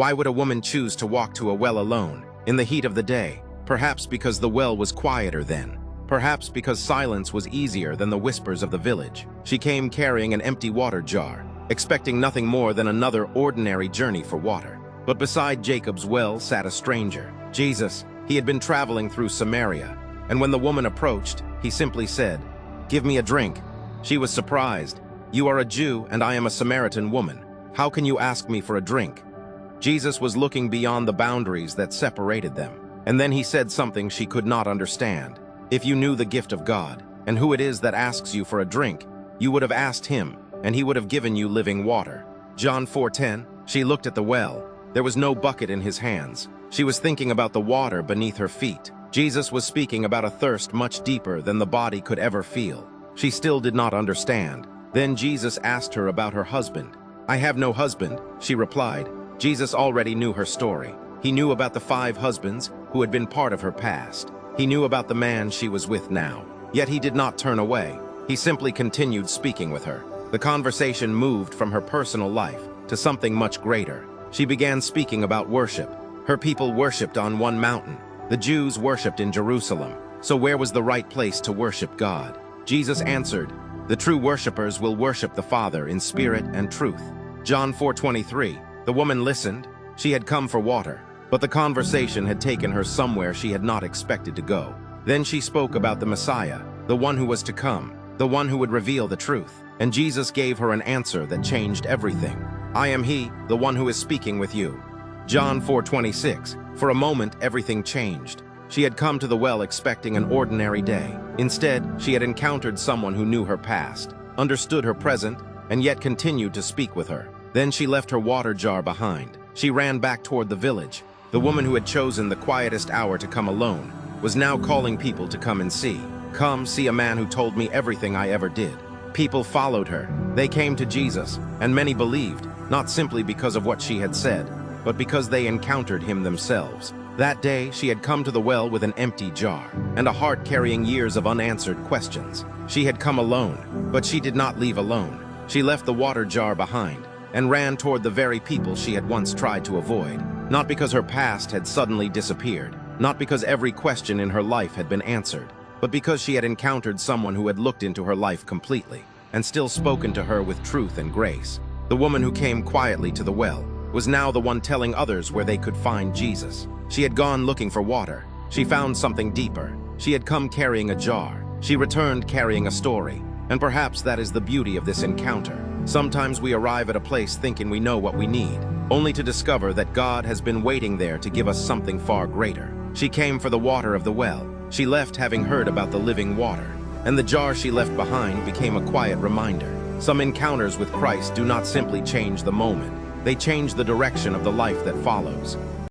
Why would a woman choose to walk to a well alone, in the heat of the day? Perhaps because the well was quieter then. Perhaps because silence was easier than the whispers of the village. She came carrying an empty water jar, expecting nothing more than another ordinary journey for water. But beside Jacob's well sat a stranger, Jesus. He had been traveling through Samaria, and when the woman approached, he simply said, "Give me a drink." She was surprised. "You are a Jew, and I am a Samaritan woman. How can you ask me for a drink?" Jesus was looking beyond the boundaries that separated them, and then he said something she could not understand. If you knew the gift of God, and who it is that asks you for a drink, you would have asked him, and he would have given you living water. John 4:10. She looked at the well. There was no bucket in his hands. She was thinking about the water beneath her feet. Jesus was speaking about a thirst much deeper than the body could ever feel. She still did not understand. Then Jesus asked her about her husband. "I have no husband," she replied. Jesus already knew her story. He knew about the 5 husbands who had been part of her past. He knew about the man she was with now. Yet he did not turn away. He simply continued speaking with her. The conversation moved from her personal life to something much greater. She began speaking about worship. Her people worshipped on one mountain. The Jews worshipped in Jerusalem. So where was the right place to worship God? Jesus answered, "The true worshipers will worship the Father in spirit and truth." John 4:23. The woman listened. She had come for water, but the conversation had taken her somewhere she had not expected to go. Then she spoke about the Messiah, the one who was to come, the one who would reveal the truth. And Jesus gave her an answer that changed everything. "I am he, the one who is speaking with you." John 4:26. For a moment, everything changed. She had come to the well expecting an ordinary day. Instead, she had encountered someone who knew her past, understood her present, and yet continued to speak with her. Then she left her water jar behind. She ran back toward the village. The woman who had chosen the quietest hour to come alone was now calling people to come and see. "Come, see a man who told me everything I ever did." People followed her. They came to Jesus, and many believed, not simply because of what she had said, but because they encountered him themselves. That day, she had come to the well with an empty jar, and a heart carrying years of unanswered questions. She had come alone, but she did not leave alone. She left the water jar behind, and ran toward the very people she had once tried to avoid. Not because her past had suddenly disappeared, not because every question in her life had been answered, but because she had encountered someone who had looked into her life completely, and still spoken to her with truth and grace. The woman who came quietly to the well was now the one telling others where they could find Jesus. She had gone looking for water. She found something deeper. She had come carrying a jar. She returned carrying a story. And perhaps that is the beauty of this encounter. Sometimes we arrive at a place thinking we know what we need, only to discover that God has been waiting there to give us something far greater. She came for the water of the well. She left having heard about the living water, and the jar she left behind became a quiet reminder. Some encounters with Christ do not simply change the moment. They change the direction of the life that follows.